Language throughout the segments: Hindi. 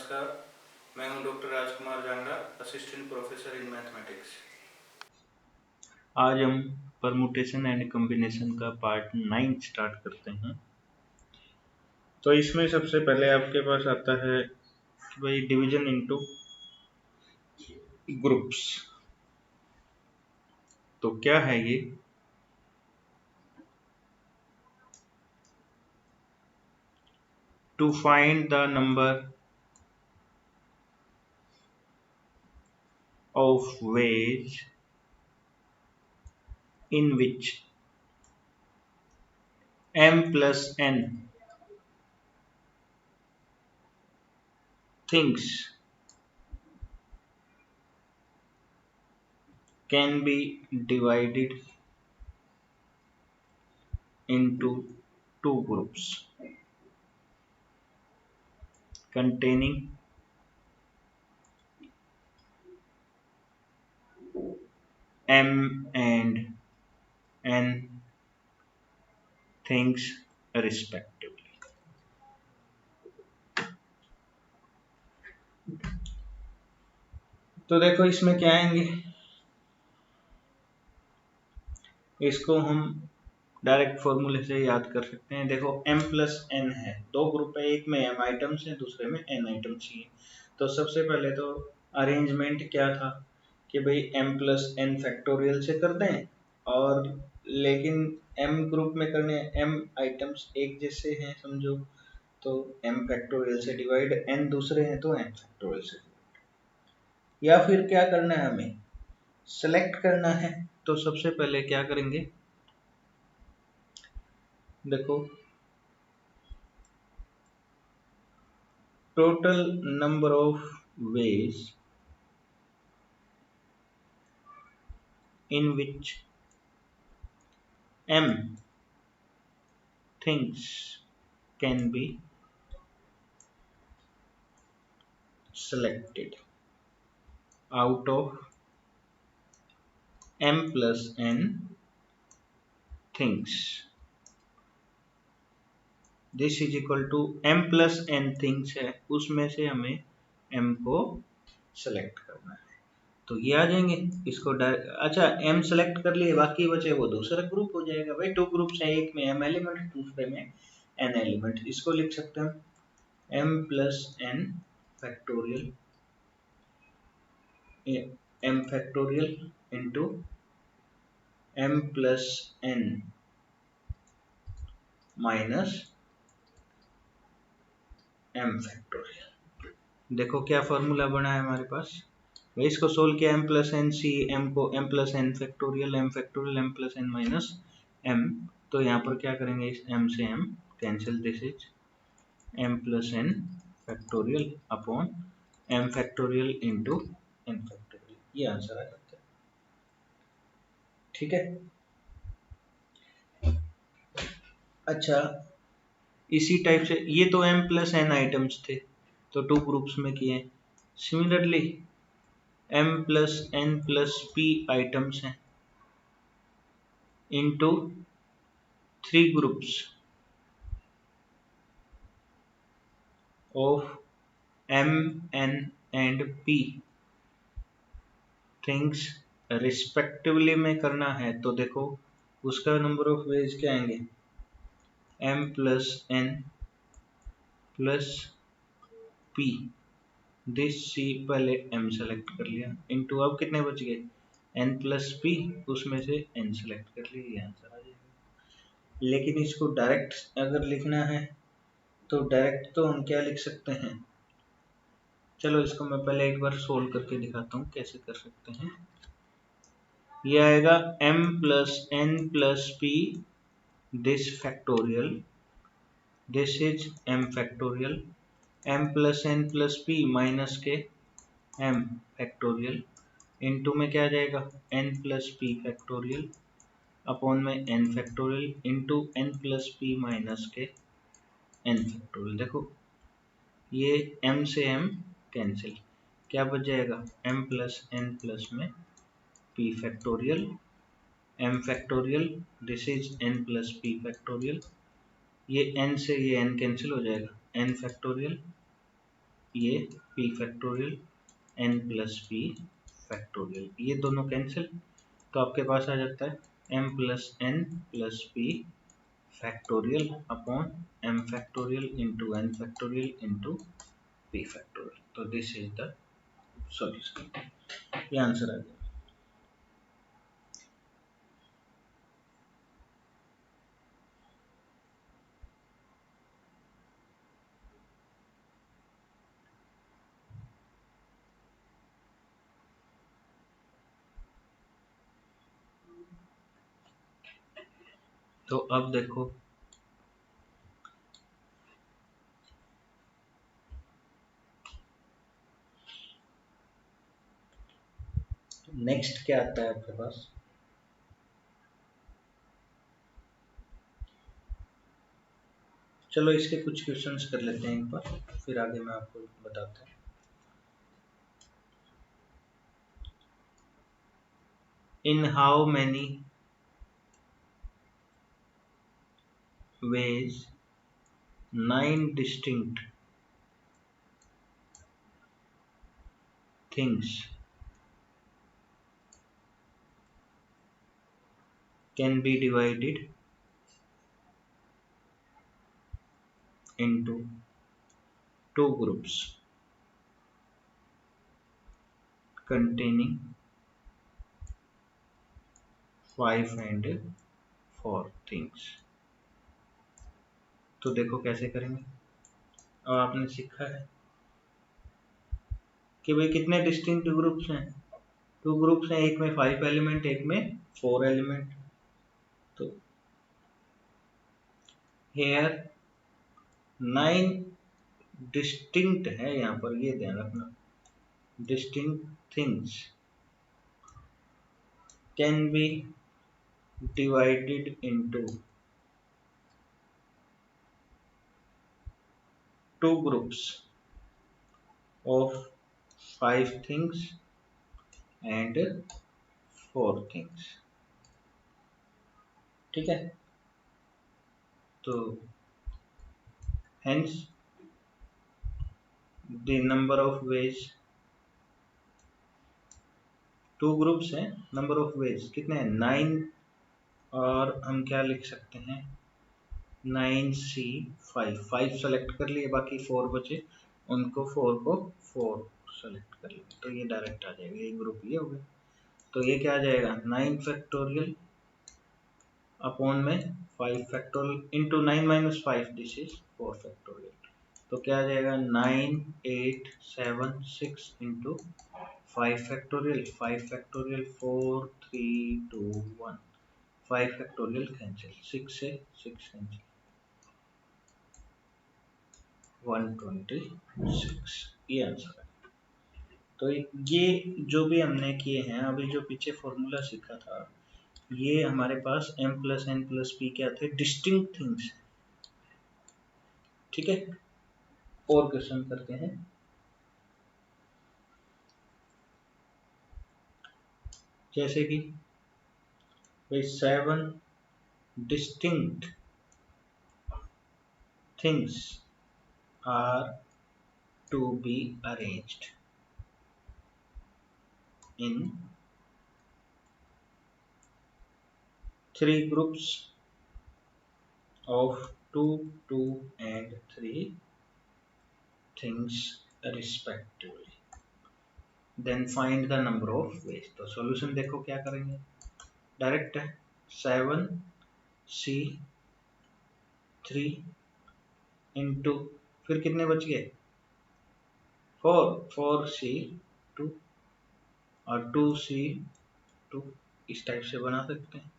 नमस्कार, मैं हूं doctor Rajkumar Jangra, assistant professor in mathematics. आज हम परमुटेशन एंड कॉम्बिनेशन का पार्ट 9 स्टार्ट करते हैं। तो इसमें सबसे पहले आपके पास आता है कि भाई डिवीजन इनटू ग्रुप्स। तो क्या है ये? To find the number of ways in which m plus n things can be divided into two groups containing m and n things respectively. तो देखो इसमें क्या आएंगे, इसको हम डायरेक्ट फॉर्मूले से याद कर सकते हैं। देखो m प्लस n है, दो ग्रुप है, एक में m आइटम्स है, दूसरे में n आइटम्स चाहिए। तो सबसे पहले तो अरेंजमेंट क्या था कि भाई m प्लस n फैक्टोरियल से कर दें, और लेकिन m ग्रुप में करने m आइटम्स एक जैसे हैं समझो, तो m फैक्टोरियल से डिवाइड, n दूसरे हैं तो n फैक्टोरियल से। या फिर क्या करना है, हमें सेलेक्ट करना है। तो सबसे पहले क्या करेंगे, देखो total number of ways in which m things can be selected out of m plus n things. This is equal to m plus n things है, उसमें से हमें m को सेलेक्ट करना है। तो ये आ जाएंगे, इसको अच्छा m सेलेक्ट कर लिए, बाकी बचे वो दूसरा ग्रुप हो जाएगा। भाई दो ग्रुप्स हैं, एक में m एलिमेंट, दूसरे में n एलिमेंट। इसको लिख सकते हैं m plus n factorial, m factorial into m plus n minus m factorial. देखो क्या फॉर्मूला बना है हमारे पास। इसको सोल्व किया, m plus n C, m को m plus n factorial, m factorial, m plus n minus m। तो यहाँ पर क्या करेंगे, इस m से m cancel, this is m plus n factorial upon m factorial into n factorial. ये आंसर आ जाता है, ठीक है। अच्छा इसी टाइप से ये तो m प्लस n आइटम्स थे, तो टू ग्रुप्स में किए। Similarly m plus n plus p items हैं into three groups of m n and p things respectively में करना है। तो देखो उसका नंबर ऑफ वेज क्या आएंगे, m plus n plus p, this सी पहले m सेलेक्ट कर लिया, इनटू अब कितने बच गए, n प्लस p, उसमें से n सेलेक्ट कर लिया, ये आंसर आ जाएगा। लेकिन इसको डायरेक्ट अगर लिखना है तो डायरेक्ट तो हम क्या लिख सकते हैं, चलो इसको मैं पहले एक बार सोल्व करके दिखाता हूँ कैसे कर सकते हैं। ये आएगा m plus n plus p this factorial, this is m factorial, m plus n plus p minus के m फैक्टोरियल, इनटू में क्या आ जाएगा n plus p factorial upon में n factorial into n plus p minus के n फैक्टोरियल। देखो ये m से m कैंसिल, क्या बच जाएगा m प्लस n प्लस में p factorial, m factorial, this is n plus p factorial, ये n से ये n कैंसिल हो जाएगा, n फैक्टोरियल, ये p factorial n plus p factorial, ये दोनों कैंसिल, तो आपके पास आ जाता है m plus n plus p factorial upon m factorial into n factorial into p factorial. तो दिस इज द सॉल्यूशन, ये आंसर आ गया। तो अब देखो नेक्स्ट क्या आता है आपके पास। चलो इसके कुछ क्वेश्चंस कर लेते हैं एक बार, फिर आगे मैं आपको बताता हूँ। In how many ways 9 distinct things can be divided into two groups containing 5 and 4 things। तो देखो कैसे करेंगे। और आपने सीखा है कि भाई कितने डिस्टिंक्ट ग्रुप्स हैं, 2 ग्रुप्स हैं, एक में 5 एलिमेंट एक में 4 एलिमेंट। तो हेयर 9 डिस्टिंक्ट है, यहाँ पर ये ध्यान रखना, distinct things can be divided into two groups of 5 things and 4 things। ठीक है, तो hence the number of ways, 2 groups हैं, नंबर ऑफ वेज कितने हैं 9, और हम क्या लिख सकते हैं 9C5, 5 सेलेक्ट कर लिए, बाकी 4 बचे, उनको 4 को 4 सेलेक्ट कर लिए, तो ये डायरेक्ट आ जाएगा, ये ग्रुप ये हो गया। तो ये क्या आ जाएगा 9 फैक्टोरियल अपॉन में 5 factorial into 9 minus 5, this is 4 factorial. तो क्या आ जाएगा 9 8 7 6 into 5 factorial, 5 factorial 4 3 2 1, 5 factorial cancel, 6 से 6 कैंसिल, 126, ये आंसर है। तो ये जो भी हमने किए हैं अभी, जो पीछे फॉर्मूला सीखा था, ये हमारे पास m plus n plus p क्या थे, डिस्टिंक्ट थिंग्स। ठीक है, और क्वेश्चन करते हैं। जैसे कि भाई 7 distinct things are to be arranged in 3 groups of 2 2 and 3 things respectively, then find the number of ways। तो सॉल्यूशन देखो क्या करेंगे, डायरेक्ट है 7C3 इंटू, फिर कितने बच गए 4, 4C2 और 2C2, इस टाइप से बना सकते हैं।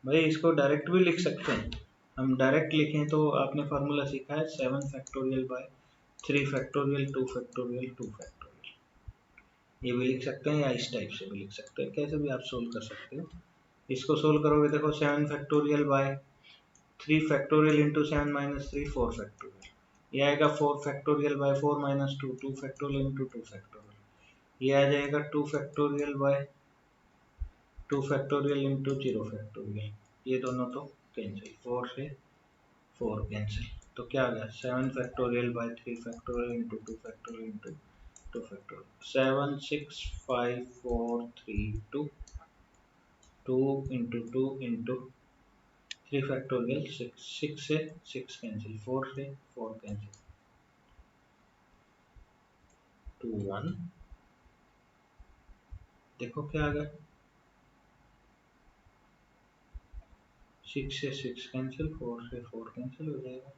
भाई इसको डायरेक्ट भी लिख सकते हैं, हम डायरेक्ट लिखें तो आपने फार्मूला सीखा है 7 factorial by 3 factorial 2 factorial 2 factorial, ये भी लिख सकते हैं या इस टाइप से भी लिख सकते हैं, कैसे भी आप सोल्व कर सकते हो। इसको सोल्व करोगे देखो 7 factorial by 3 factorial into 7 minus 3 4 factorial, ये आएगा 4 factorial by 4 minus 2 2 factorial into 2 factorial, ये आ जाएगा 2 factorial by 2 factorial into 0 factorial, ये दोनों तो कैंसिल, 4 से 4 कैंसिल, तो क्या आ गया 7 factorial by 3 factorial into 2 factorial into 2 factorial 7 6 5 4 3 2 2 into 2 into 3 factorial 6 6 से 6 कैंसिल 4 से 4 कैंसिल 2 1 देखो क्या आ गया 6 से 6 कैंसिल 4 से 4 कैंसिल हो जाएगा।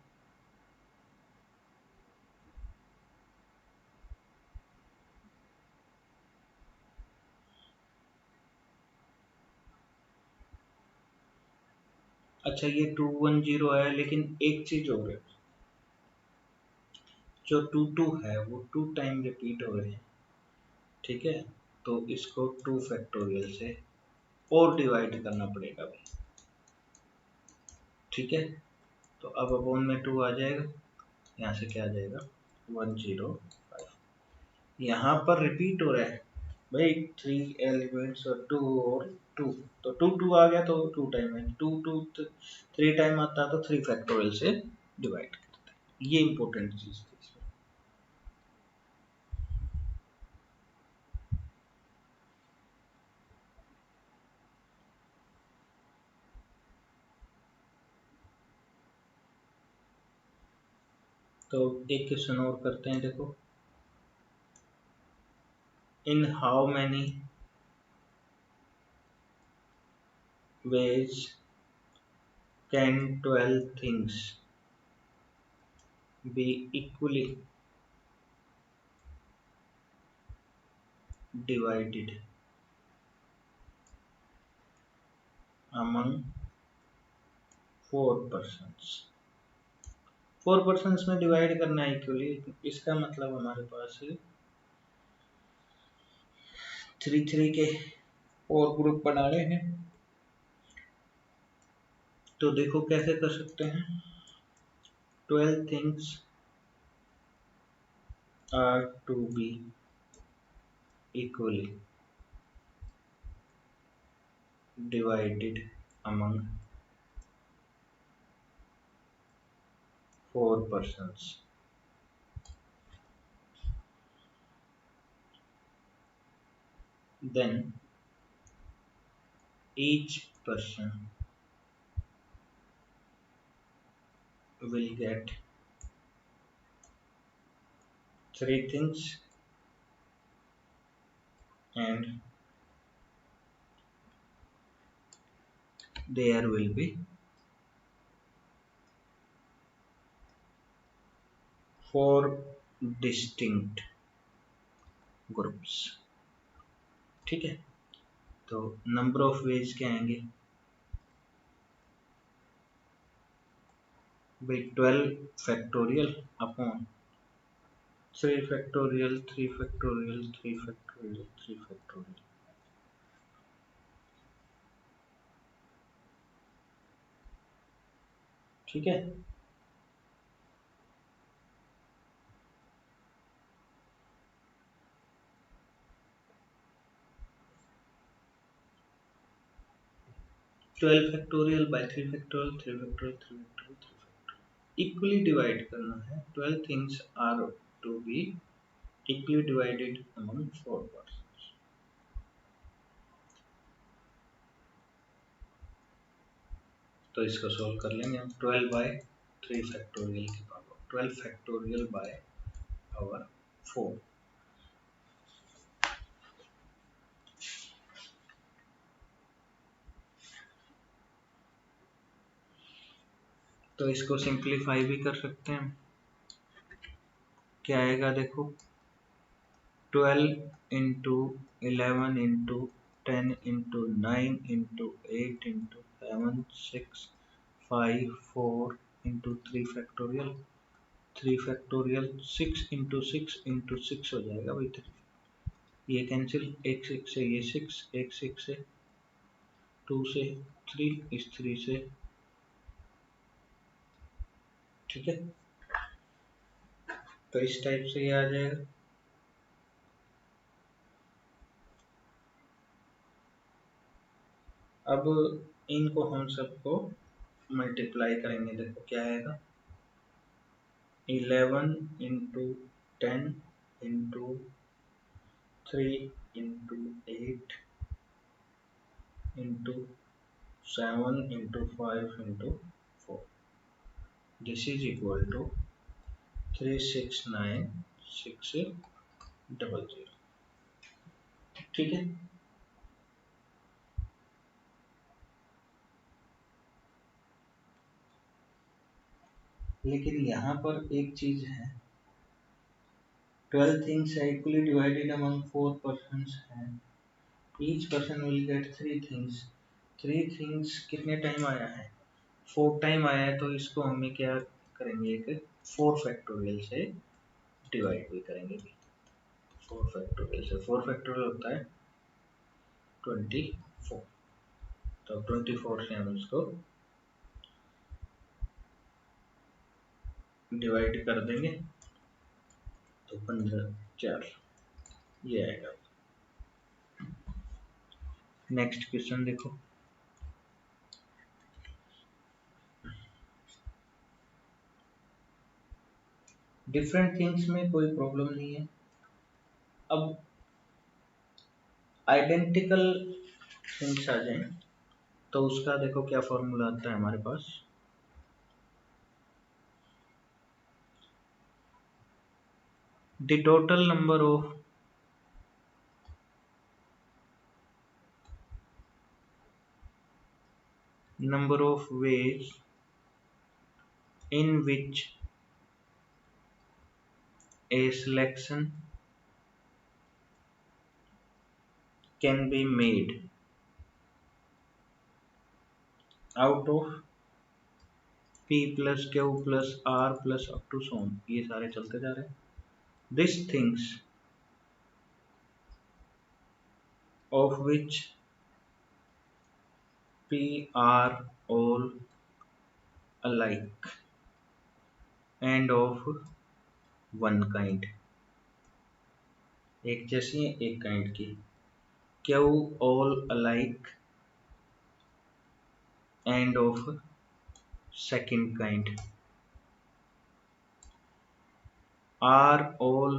अच्छा ये 210 आया, लेकिन एक चीज और है, जो 2 है वो 2 टाइम रिपीट हो रहे हैं, ठीक है, तो इसको 2 फैक्टोरियल से और डिवाइड करना पड़ेगा भाई, ठीक है। तो अब अपोन में 2 आ जाएगा, यहाँ से क्या आ जाएगा 105। यहाँ पर रिपीट हो रहा है भाई 3 एलिमेंट्स और 2 और 2, तो 2 2 आ गया तो 2 टाइम है, 2 2 3 टाइम आता तो 3 फैक्टोरियल से डिवाइड करते हैं। ये इंपॉर्टेंट चीज थी इसमें। तो एक क्वेश्चन और करते हैं, देखो in how many ways can 12 things be equally divided among 4 persons? 4 persons में डिवाइड करना है इक्वली, इसका मतलब हमारे पास 3 3 के और ग्रुप बनाने हैं। तो देखो कैसे कर सकते हैं, 12 things are to be equally divided among 4 persons. Then each person will get 3 things and there will be 4 distinct groups, ठीक है। तो नंबर ऑफ वेज क्या आएंगे भाई 12 factorial upon 3 factorial 3 factorial 3 factorial 3 factorial, ठीक है। 12 factorial by 3 factorial 3 factorial 3 factorial 3 factorial equally divide करना है। 12 things are to be equally divided among 4 persons. तो इसको सोल्व कर लेंगे हम। 12 बाय 3 फैक्टोरियल की पावर 12 फैक्टोरियल बाय पावर 4, तो इसको सिंप्लीफाई भी कर सकते हैं। क्या आएगा देखो 12 into 11 into 10 into 9 into 8 into 7 6 5 4 into 3 factorial 3 factorial 6 into 6 into 6 हो जाएगा भाई 3, ये कैंसिल, एक 6 से ये 6, एक 6 से 2 से 3, इस 3 से, ठीक है। तो इस टाइप से ये आ जाएगा। अब इनको हम सबको मल्टीप्लाई करेंगे, देखो क्या आएगा 11 into 10 into 3 into 8 into 7 into 5 into 4. This is equal to 369600. ठीक है। लेकिन यहाँ पर एक चीज है, 12 things are equally divided among 4 persons हैं, each person will get 3 things. 3 things कितने टाइम आया है? 4 टाइम आया है, तो इसको हमें क्या करेंगे, एक 4 फैक्टोरियल से डिवाइड भी करेंगे। 4 फैक्टोरियल से, 4 फैक्टोरियल होता है 24, तो 24 से हम इसको डिवाइड कर देंगे तो 15 4 ये आएगा। नेक्स्ट क्वेश्चन देखो, डिफरेंट थिंग्स में कोई प्रॉब्लम नहीं है। अब आइडेंटिकल थिंग्स आ जाए तो उसका देखो क्या फॉर्मूला आता है हमारे पास। The total number of ways in which a selection can be made out of p plus q plus r plus up to so on, ये सारे चलते जा रहे हैं। These things of which p are all alike and of one kind, एक जैसी है एक काइंड की। q all alike and of second kind, are all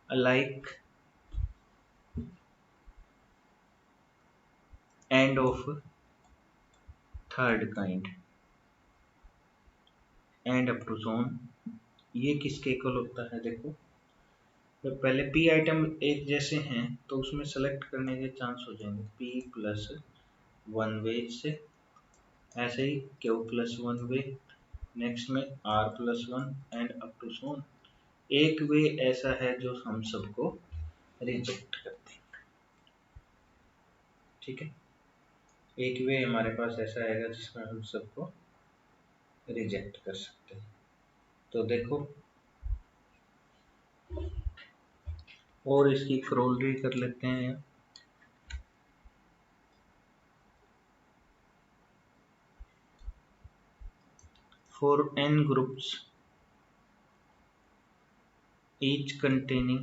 alike and of third kind and up to so on। ये किसके इक्वल होता है? देखो, तो पहले p आइटम एक जैसे हैं तो उसमें सेलेक्ट करने के चांस हो जाएंगे p प्लस 1 वे से, ऐसे ही q प्लस 1 वे, नेक्स्ट में r plus 1 and up to so on. एक वे ऐसा है जो हम सबको रिजेक्ट करते हैं, ठीक है। एक वे हमारे पास ऐसा आएगा जिसमें हम सबको रिजेक्ट कर सकते हैं। तो देखो, और इसकी क्रोलरी कर लेते हैं। For n groups each containing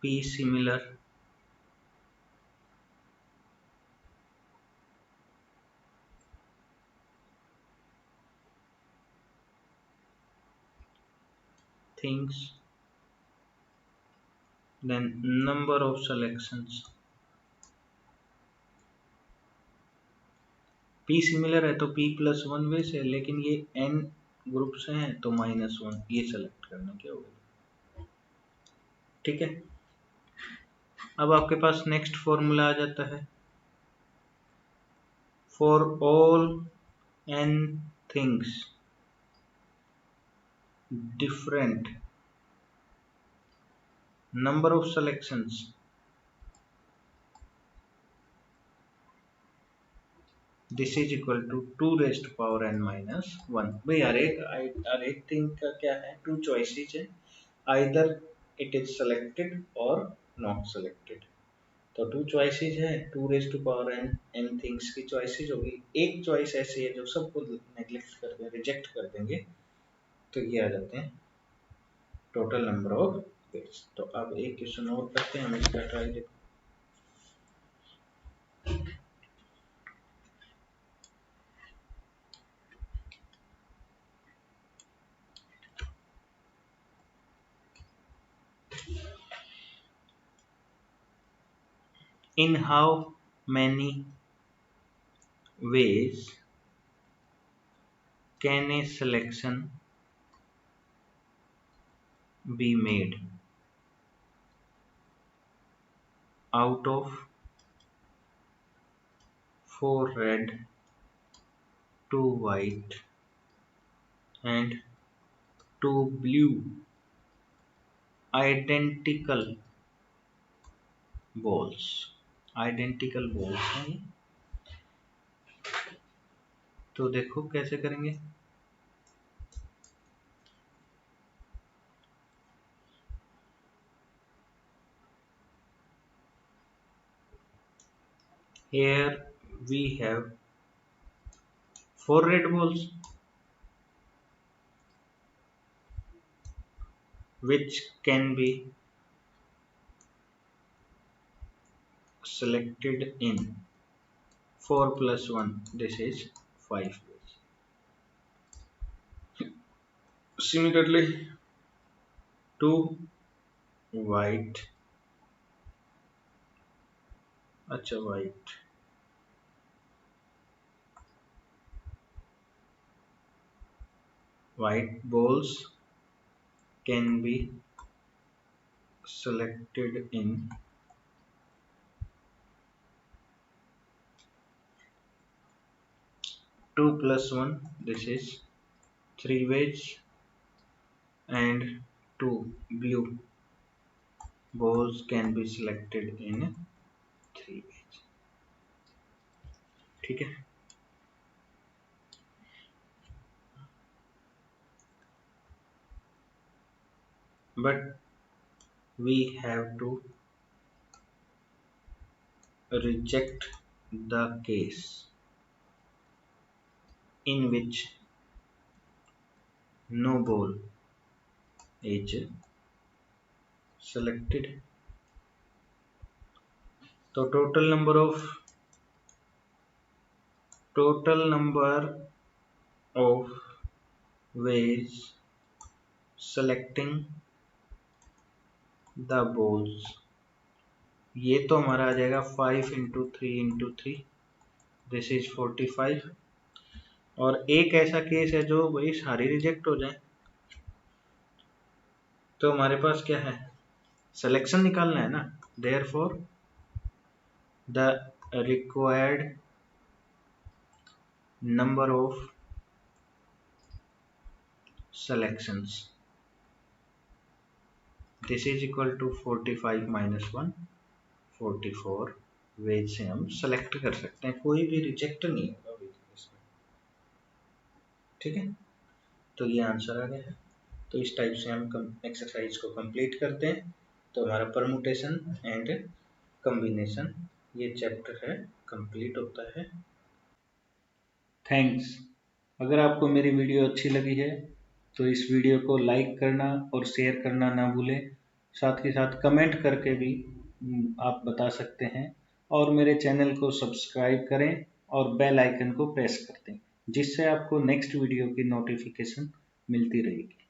p similar things, then number of selections, p similar है तो p प्लस 1 वे से, लेकिन ये n ग्रुप से हैं तो -1, ये सेलेक्ट करने के होगा, ठीक है। अब आपके पास नेक्स्ट फॉर्मूला आ जाता है, for all n things different number of selections this is equal to 2 raised power n minus 1। भाई हर एक थिंग का क्या है, 2 चॉइसेस है, आइदर इट इज सेलेक्टेड और नॉट सेलेक्टेड। तो 2 चॉइसेस है, 2 raised to power n things की चॉइसेस होगी। एक चॉइस ऐसी है जो सबको नेग्लेक्ट कर देंगे, रिजेक्ट कर देंगे, तो ये आ जाते हैं टोटल नंबर ऑफ वेज। तो अब एक क्वेश्चन और करते हैं, हम इसका ट्राई देखो। In how many ways can a selection be made out of 4 red, 2 white and 2 blue identical balls? Identical balls हैं ये। तो देखो कैसे करेंगे। Here we have 4 red balls which can be selected in 4 plus 1, this is 5 ways. Similarly, 2 white, white balls can be selected in 2 plus 1, this is 3 ways, and 2 blue balls can be selected in 3 ways. ठीक है। But we have to reject the case in which no ball is selected. तो total number of ways selecting the balls, ये तो हमारा आ जाएगा 5 into 3 into 3, this is 45। और एक ऐसा केस है जो वही सारी रिजेक्ट हो जाए, तो हमारे पास क्या है, सिलेक्शन निकालना है ना। Therefore the required number of selections, this is equal to 45 minus 1, 44 ways से हम सेलेक्ट कर सकते हैं, कोई भी रिजेक्ट नहीं होगा इसमें। ठीक है, तो ये आंसर आ गया है। तो इस टाइप से हम एक्सरसाइज को कंप्लीट करते हैं। तो हमारा परमुटेशन एंड कॉम्बिनेशन ये चैप्टर है कंप्लीट होता है। थैंक्स। अगर आपको मेरी वीडियो अच्छी लगी है तो इस वीडियो को लाइक करना और शेयर करना ना भूलें। साथ ही साथ कमेंट करके भी आप बता सकते हैं, और मेरे चैनल को सब्सक्राइब करें और बेल आइकन को प्रेस कर दें, जिससे आपको नेक्स्ट वीडियो की नोटिफिकेशन मिलती रहेगी।